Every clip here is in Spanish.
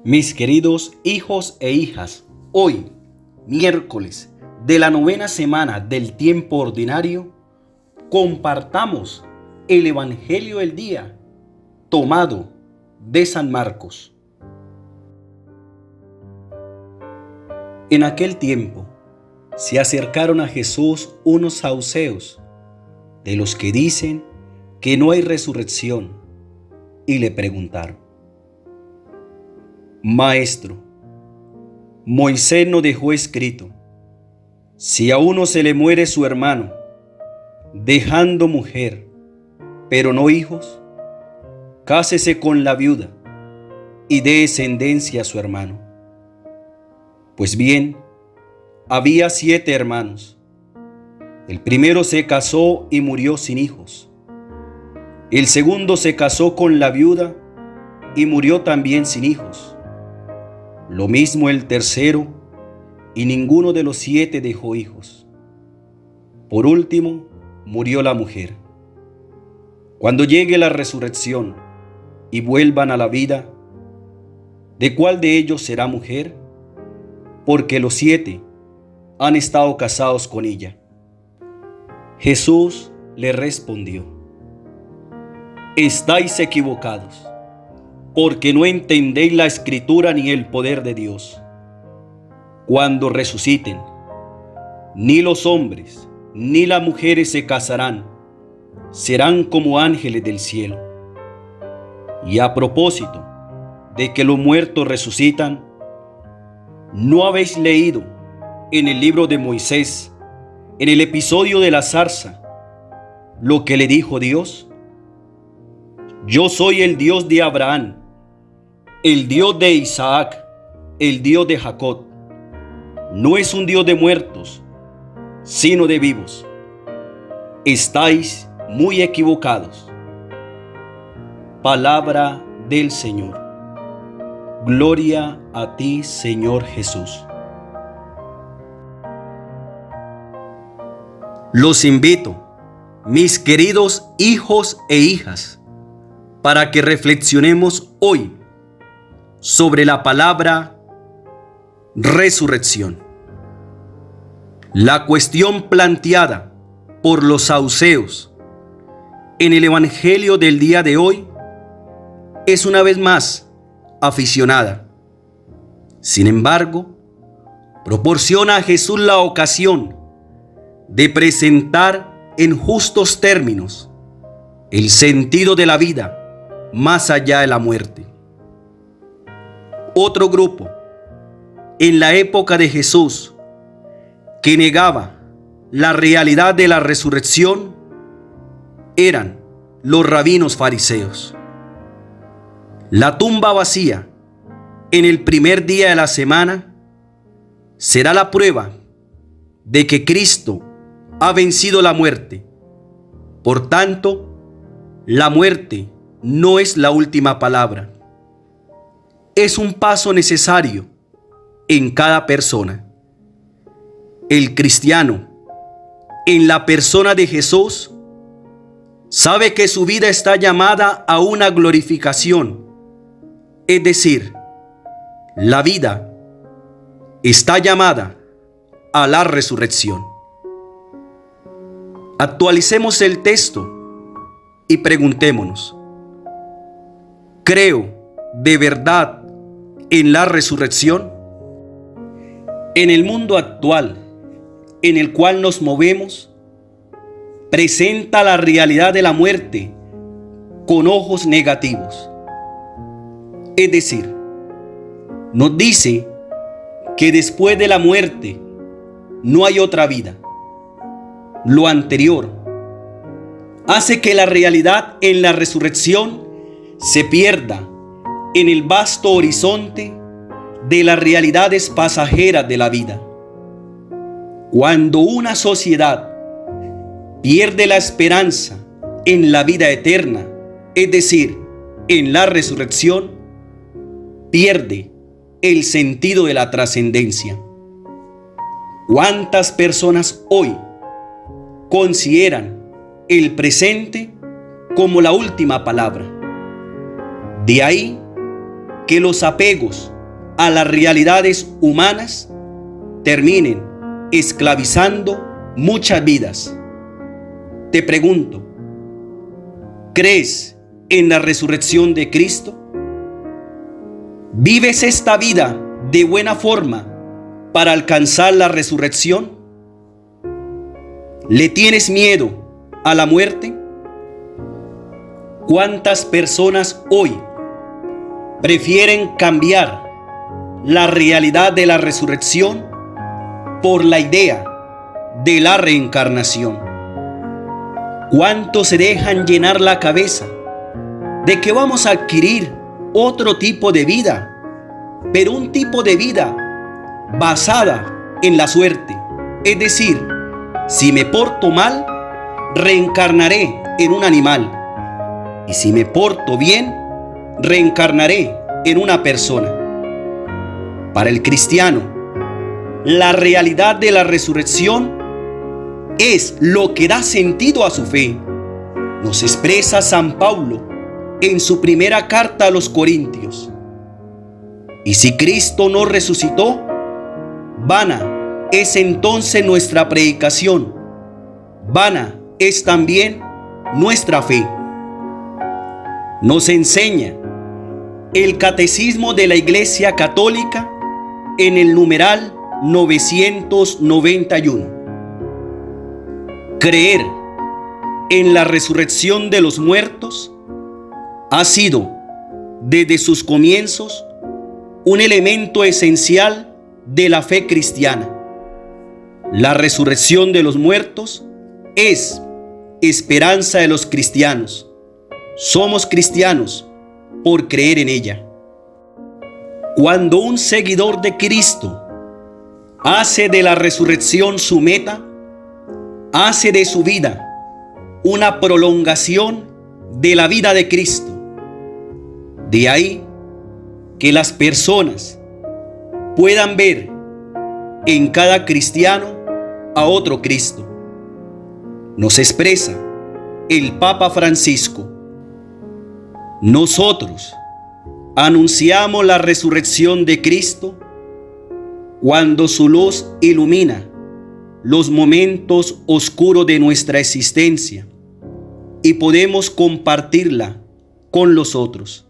Mis queridos hijos e hijas, hoy, miércoles de la 9ª semana del tiempo ordinario, compartamos el Evangelio del día tomado de San Marcos. En aquel tiempo se acercaron a Jesús unos saduceos, de los que dicen que no hay resurrección, y le preguntaron: Maestro, Moisés nos dejó escrito: si a uno se le muere su hermano, dejando mujer, pero no hijos, cásese con la viuda y dé descendencia a su hermano. Pues bien, había 7 hermanos. El primero se casó y murió sin hijos. El segundo se casó con la viuda y murió también sin hijos. Lo mismo el tercero, y ninguno de los 7 dejó hijos. Por último, murió la mujer. Cuando llegue la resurrección y vuelvan a la vida, ¿de cuál de ellos será mujer? Porque los 7 han estado casados con ella. Jesús le respondió: estáis equivocados, porque no entendéis la Escritura ni el poder de Dios. Cuando resuciten, ni los hombres ni las mujeres se casarán, serán como ángeles del cielo. Y a propósito de que los muertos resucitan, ¿no habéis leído en el libro de Moisés, en el episodio de la zarza, lo que le dijo Dios? Yo soy el Dios de Abraham, el Dios de Isaac, el Dios de Jacob. No es un Dios de muertos, sino de vivos. Estáis muy equivocados. Palabra del Señor. Gloria a ti, Señor Jesús. Los invito, mis queridos hijos e hijas, para que reflexionemos hoy sobre la palabra resurrección. La cuestión planteada por los saduceos en el Evangelio del día de hoy es una vez más aficionada. Sin embargo, proporciona a Jesús la ocasión de presentar en justos términos el sentido de la vida más allá de la muerte. Otro grupo, en la época de Jesús, que negaba la realidad de la resurrección, eran los rabinos fariseos. La tumba vacía en el primer día de la semana será la prueba de que Cristo ha vencido la muerte. Por tanto, la muerte no es la última palabra. Es un paso necesario en cada persona. El cristiano, en la persona de Jesús, sabe que su vida está llamada a una glorificación. Es decir, la vida está llamada a la resurrección. Actualicemos el texto y preguntémonos: ¿creo de verdad en la resurrección? En el mundo actual en el cual nos movemos, presenta la realidad de la muerte con ojos negativos. Es decir, nos dice que después de la muerte no hay otra vida. Lo anterior hace que la realidad en la resurrección se pierda en el vasto horizonte de las realidades pasajeras de la vida. Cuando una sociedad pierde la esperanza en la vida eterna, es decir, en la resurrección, pierde el sentido de la trascendencia. ¿Cuántas personas hoy consideran el presente como la última palabra? De ahí que los apegos a las realidades humanas, terminen esclavizando muchas vidas. Te pregunto, ¿crees en la resurrección de Cristo? ¿Vives esta vida de buena forma para alcanzar la resurrección? ¿Le tienes miedo a la muerte? ¿Cuántas personas hoy prefieren cambiar la realidad de la resurrección por la idea de la reencarnación? ¿Cuántos se dejan llenar la cabeza de que vamos a adquirir otro tipo de vida, pero un tipo de vida basada en la suerte? Es decir, si me porto mal, reencarnaré en un animal, y si me porto bien, reencarnaré en una persona. Para el cristiano, la realidad de la resurrección es lo que da sentido a su fe. Nos expresa San Pablo en su primera carta a los Corintios. Y si Cristo no resucitó, vana es entonces nuestra predicación, vana es también nuestra fe. Nos enseña el Catecismo de la Iglesia Católica en el numeral 991. Creer en la resurrección de los muertos ha sido, desde sus comienzos, un elemento esencial de la fe cristiana. La resurrección de los muertos es esperanza de los cristianos. Somos cristianos por creer en ella. Cuando un seguidor de Cristo hace de la resurrección su meta, hace de su vida una prolongación de la vida de Cristo. De ahí que las personas puedan ver en cada cristiano a otro Cristo. Nos expresa el Papa Francisco: nosotros anunciamos la resurrección de Cristo cuando su luz ilumina los momentos oscuros de nuestra existencia y podemos compartirla con los otros.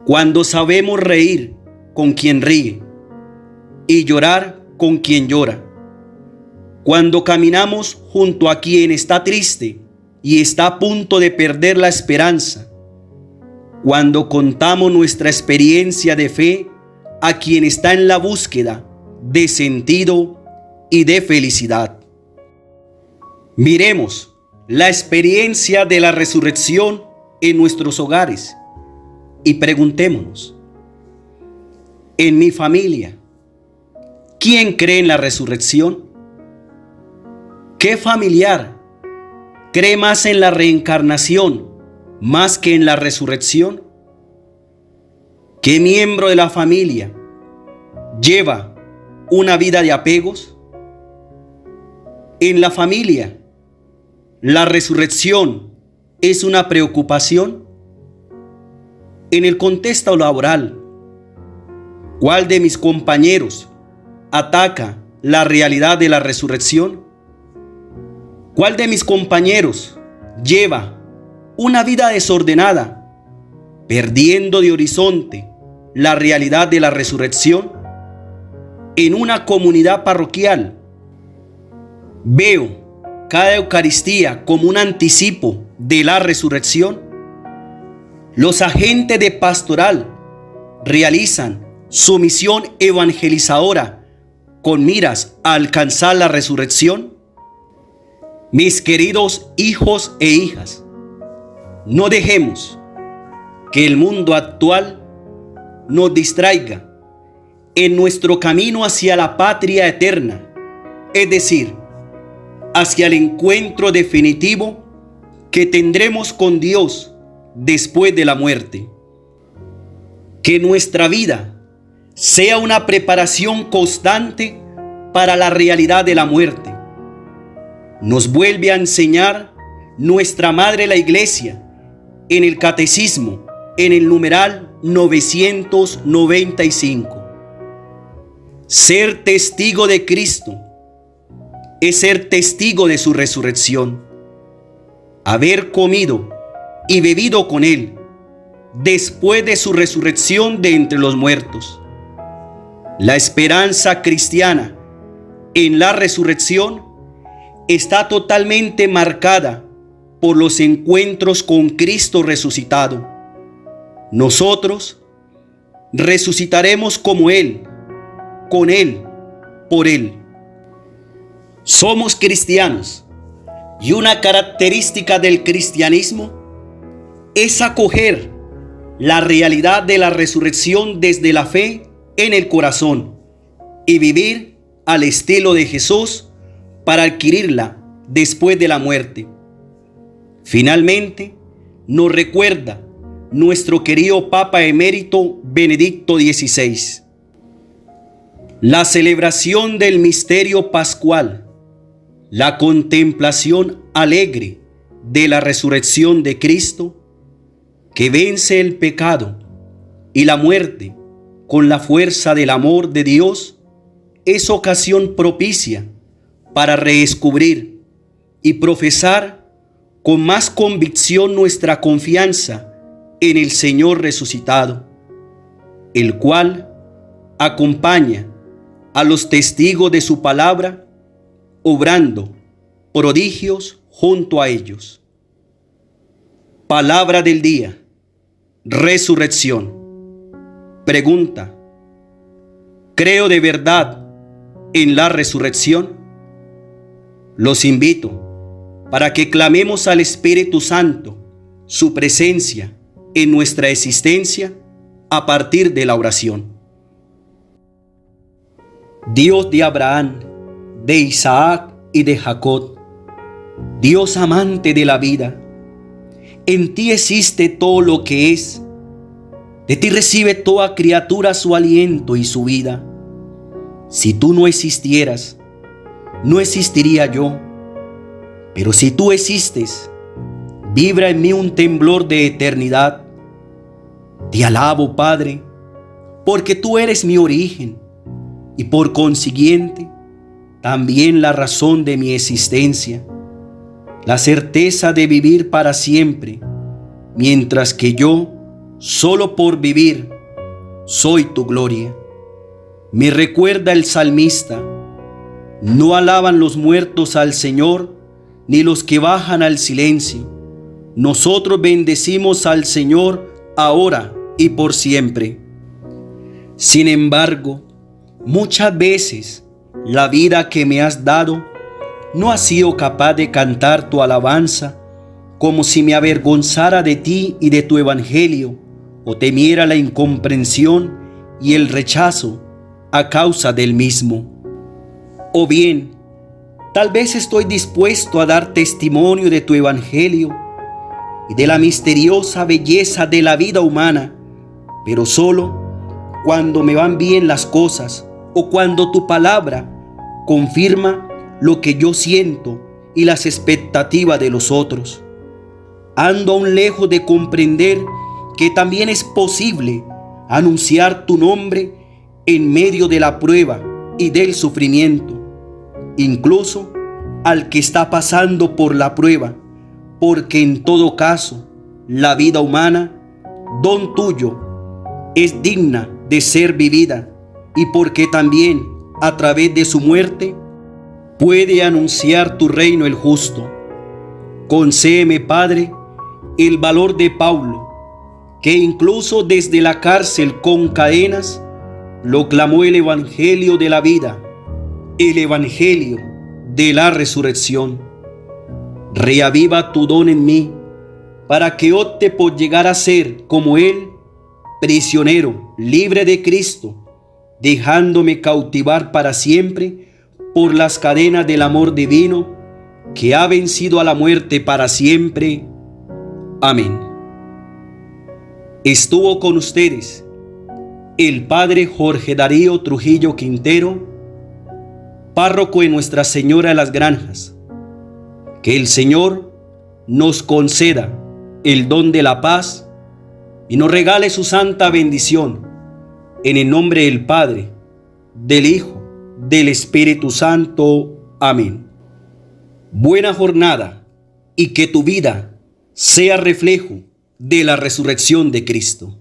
Cuando sabemos reír con quien ríe y llorar con quien llora. Cuando caminamos junto a quien está triste y está a punto de perder la esperanza. Cuando contamos nuestra experiencia de fe a quien está en la búsqueda de sentido y de felicidad. Miremos la experiencia de la resurrección en nuestros hogares y preguntémonos: en mi familia, ¿quién cree en la resurrección? ¿Qué familiar cree más en la reencarnación más que en la resurrección? ¿Qué miembro de la familia lleva una vida de apegos? En la familia, ¿la resurrección es una preocupación? En el contexto laboral, ¿cuál de mis compañeros ataca la realidad de la resurrección? ¿Cuál de mis compañeros lleva una vida desordenada, perdiendo de horizonte la realidad de la resurrección? En una comunidad parroquial, veo cada Eucaristía como un anticipo de la resurrección. Los agentes de pastoral realizan su misión evangelizadora con miras a alcanzar la resurrección. Mis queridos hijos e hijas, no dejemos que el mundo actual nos distraiga en nuestro camino hacia la patria eterna, es decir, hacia el encuentro definitivo que tendremos con Dios después de la muerte. Que nuestra vida sea una preparación constante para la realidad de la muerte. Nos vuelve a enseñar nuestra Madre la Iglesia en el Catecismo, en el numeral 995. Ser testigo de Cristo es ser testigo de su resurrección. Haber comido y bebido con Él después de su resurrección de entre los muertos. La esperanza cristiana en la resurrección está totalmente marcada por los encuentros con Cristo resucitado. Nosotros resucitaremos como Él, con Él, por Él. Somos cristianos y una característica del cristianismo es acoger la realidad de la resurrección desde la fe en el corazón y vivir al estilo de Jesús para adquirirla después de la muerte. Finalmente, nos recuerda nuestro querido Papa Emérito Benedicto XVI. La celebración del misterio pascual, la contemplación alegre de la resurrección de Cristo, que vence el pecado y la muerte con la fuerza del amor de Dios, es ocasión propicia para redescubrir y profesar con más convicción nuestra confianza en el Señor resucitado, el cual acompaña a los testigos de su palabra, obrando prodigios junto a ellos. Palabra del día. Resurrección. Pregunta: ¿creo de verdad en la resurrección? Los invito para que clamemos al Espíritu Santo su presencia en nuestra existencia a partir de la oración. Dios de Abraham, de Isaac y de Jacob, Dios amante de la vida, en ti existe todo lo que es. De ti recibe toda criatura su aliento y su vida. Si tú no existieras, no existiría yo. Pero si tú existes, vibra en mí un temblor de eternidad. Te alabo, Padre, porque tú eres mi origen y por consiguiente también la razón de mi existencia, la certeza de vivir para siempre, mientras que yo, solo por vivir, soy tu gloria. Me recuerda el salmista: no alaban los muertos al Señor, ni los que bajan al silencio. Nosotros bendecimos al Señor ahora y por siempre. Sin embargo, muchas veces la vida que me has dado no ha sido capaz de cantar tu alabanza, como si me avergonzara de ti y de tu evangelio, o temiera la incomprensión y el rechazo a causa del mismo. O bien, tal vez estoy dispuesto a dar testimonio de tu evangelio y de la misteriosa belleza de la vida humana, pero solo cuando me van bien las cosas o cuando tu palabra confirma lo que yo siento y las expectativas de los otros. Ando aún lejos de comprender que también es posible anunciar tu nombre en medio de la prueba y del sufrimiento, incluso al que está pasando por la prueba, porque en todo caso la vida humana, don tuyo, es digna de ser vivida, y porque también a través de su muerte puede anunciar tu reino el justo. Concédeme, Padre, el valor de Pablo, que incluso desde la cárcel con cadenas proclamó el evangelio de la vida, el evangelio de la resurrección. Reaviva tu don en mí, para que opte por llegar a ser como Él, prisionero, libre de Cristo, dejándome cautivar para siempre por las cadenas del amor divino que ha vencido a la muerte para siempre. Amén. Estuvo con ustedes el Padre Jorge Darío Trujillo Quintero, párroco de Nuestra Señora de las Granjas. Que el Señor nos conceda el don de la paz y nos regale su santa bendición, en el nombre del Padre, del Hijo, del Espíritu Santo. Amén. Buena jornada y que tu vida sea reflejo de la resurrección de Cristo.